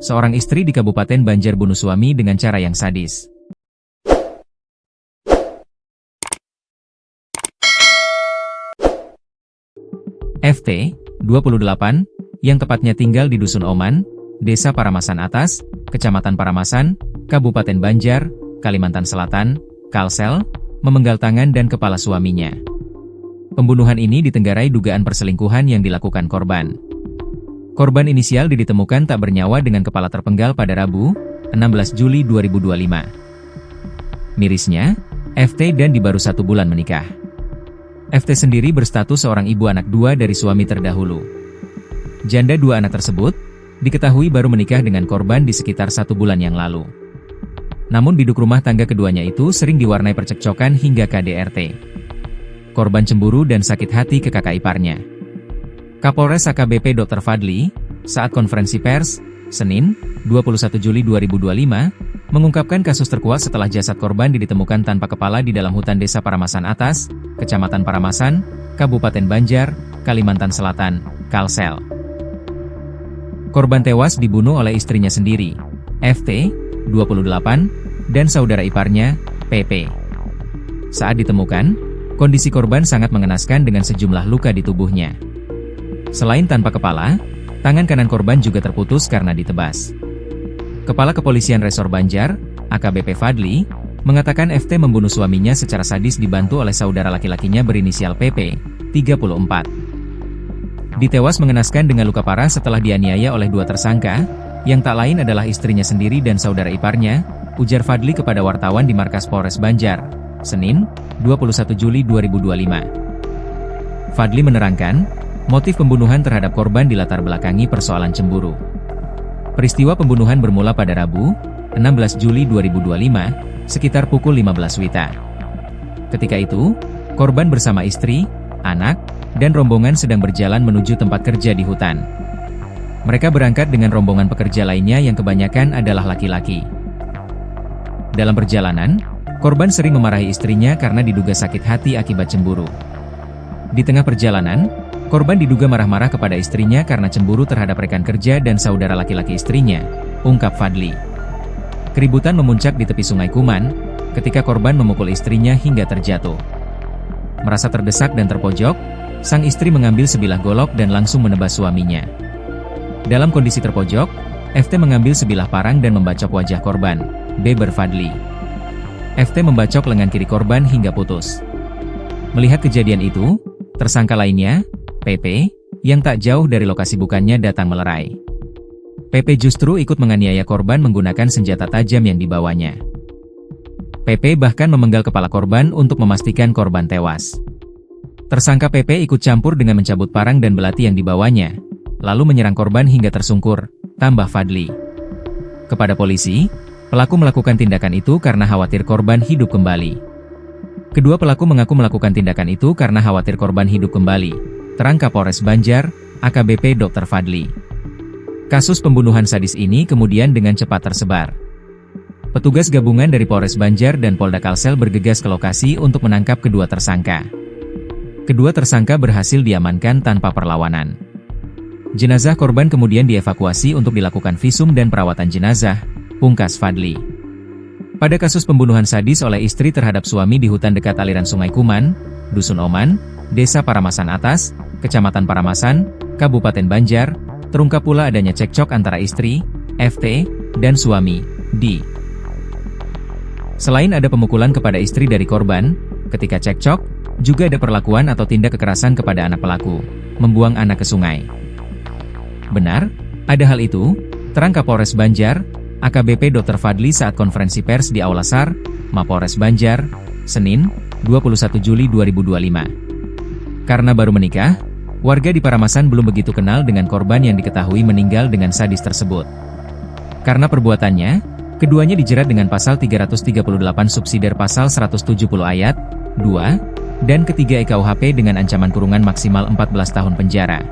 Seorang istri di Kabupaten Banjar bunuh suami dengan cara yang sadis. FT, 28, yang tepatnya tinggal di Dusun Oman, Desa Paramasan Atas, Kecamatan Paramasan, Kabupaten Banjar, Kalimantan Selatan, Kalsel, memenggal tangan dan kepala suaminya. Pembunuhan ini ditenggarai dugaan perselingkuhan yang dilakukan korban. Korban inisial ditemukan tak bernyawa dengan kepala terpenggal pada Rabu, 16 Juli 2025. Mirisnya, FT dan baru 1 bulan menikah. FT sendiri berstatus seorang ibu anak 2 dari suami terdahulu. Janda 2 anak tersebut, diketahui baru menikah dengan korban di sekitar 1 bulan yang lalu. Namun biduk rumah tangga keduanya itu sering diwarnai percekcokan hingga KDRT. Korban cemburu dan sakit hati ke kakak iparnya. Kapolres AKBP Dr. Fadli, saat konferensi pers, Senin, 21 Juli 2025, mengungkapkan kasus terkuat setelah jasad korban ditemukan tanpa kepala di dalam hutan Desa Paramasan Atas, Kecamatan Paramasan, Kabupaten Banjar, Kalimantan Selatan, Kalsel. Korban tewas dibunuh oleh istrinya sendiri, FT, 28, dan saudara iparnya, PP. Saat ditemukan, kondisi korban sangat mengenaskan dengan sejumlah luka di tubuhnya. Selain tanpa kepala, tangan kanan korban juga terputus karena ditebas. Kepala Kepolisian Resor Banjar, AKBP Fadli, mengatakan FT membunuh suaminya secara sadis dibantu oleh saudara laki-lakinya berinisial PP, 34. Ditewas mengenaskan dengan luka parah setelah dianiaya oleh 2 tersangka, yang tak lain adalah istrinya sendiri dan saudara iparnya, ujar Fadli kepada wartawan di Markas Polres Banjar, Senin, 21 Juli 2025. Fadli menerangkan, motif pembunuhan terhadap korban dilatar belakangi persoalan cemburu. Peristiwa pembunuhan bermula pada Rabu, 16 Juli 2025, sekitar pukul 15 WITA. Ketika itu, korban bersama istri, anak, dan rombongan sedang berjalan menuju tempat kerja di hutan. Mereka berangkat dengan rombongan pekerja lainnya yang kebanyakan adalah laki-laki. Dalam perjalanan, korban sering memarahi istrinya karena diduga sakit hati akibat cemburu. Di tengah perjalanan, korban diduga marah-marah kepada istrinya karena cemburu terhadap rekan kerja dan saudara laki-laki istrinya, ungkap Fadli. Keributan memuncak di tepi Sungai Kuman, ketika korban memukul istrinya hingga terjatuh. Merasa terdesak dan terpojok, sang istri mengambil sebilah golok dan langsung menebas suaminya. Dalam kondisi terpojok, FT mengambil sebilah parang dan membacok wajah korban, beber Fadli. FT membacok lengan kiri korban hingga putus. Melihat kejadian itu, tersangka lainnya, PP, yang tak jauh dari lokasi bukannya datang melerai. PP justru ikut menganiaya korban menggunakan senjata tajam yang dibawanya. PP bahkan memenggal kepala korban untuk memastikan korban tewas. Tersangka PP ikut campur dengan mencabut parang dan belati yang dibawanya, lalu menyerang korban hingga tersungkur, tambah Fadli. Kepada polisi, pelaku melakukan tindakan itu karena khawatir korban hidup kembali. Kedua pelaku mengaku melakukan tindakan itu karena khawatir korban hidup kembali, terang Kapolres Banjar, AKBP Dr. Fadli. Kasus pembunuhan sadis ini kemudian dengan cepat tersebar. Petugas gabungan dari Polres Banjar dan Polda Kalsel bergegas ke lokasi untuk menangkap kedua tersangka. Kedua tersangka berhasil diamankan tanpa perlawanan. Jenazah korban kemudian dievakuasi untuk dilakukan visum dan perawatan jenazah, pungkas Fadli. Pada kasus pembunuhan sadis oleh istri terhadap suami di hutan dekat aliran Sungai Kuman, Dusun Oman, Desa Paramasan Atas, Kecamatan Paramasan, Kabupaten Banjar, terungkap pula adanya cekcok antara istri, FT, dan suami, D. Selain ada pemukulan kepada istri dari korban, ketika cekcok, juga ada perlakuan atau tindak kekerasan kepada anak pelaku, membuang anak ke sungai. Benar, ada hal itu, terang Kapolres Banjar, AKBP Dr. Fadli saat konferensi pers di Aula SAR, Mapolres Banjar, Senin, 21 Juli 2025. Karena baru menikah, warga di Paramasan belum begitu kenal dengan korban yang diketahui meninggal dengan sadis tersebut. Karena perbuatannya, keduanya dijerat dengan pasal 338 subsidiar pasal 170 ayat 2 dan ketiga KUHP dengan ancaman kurungan maksimal 14 tahun penjara.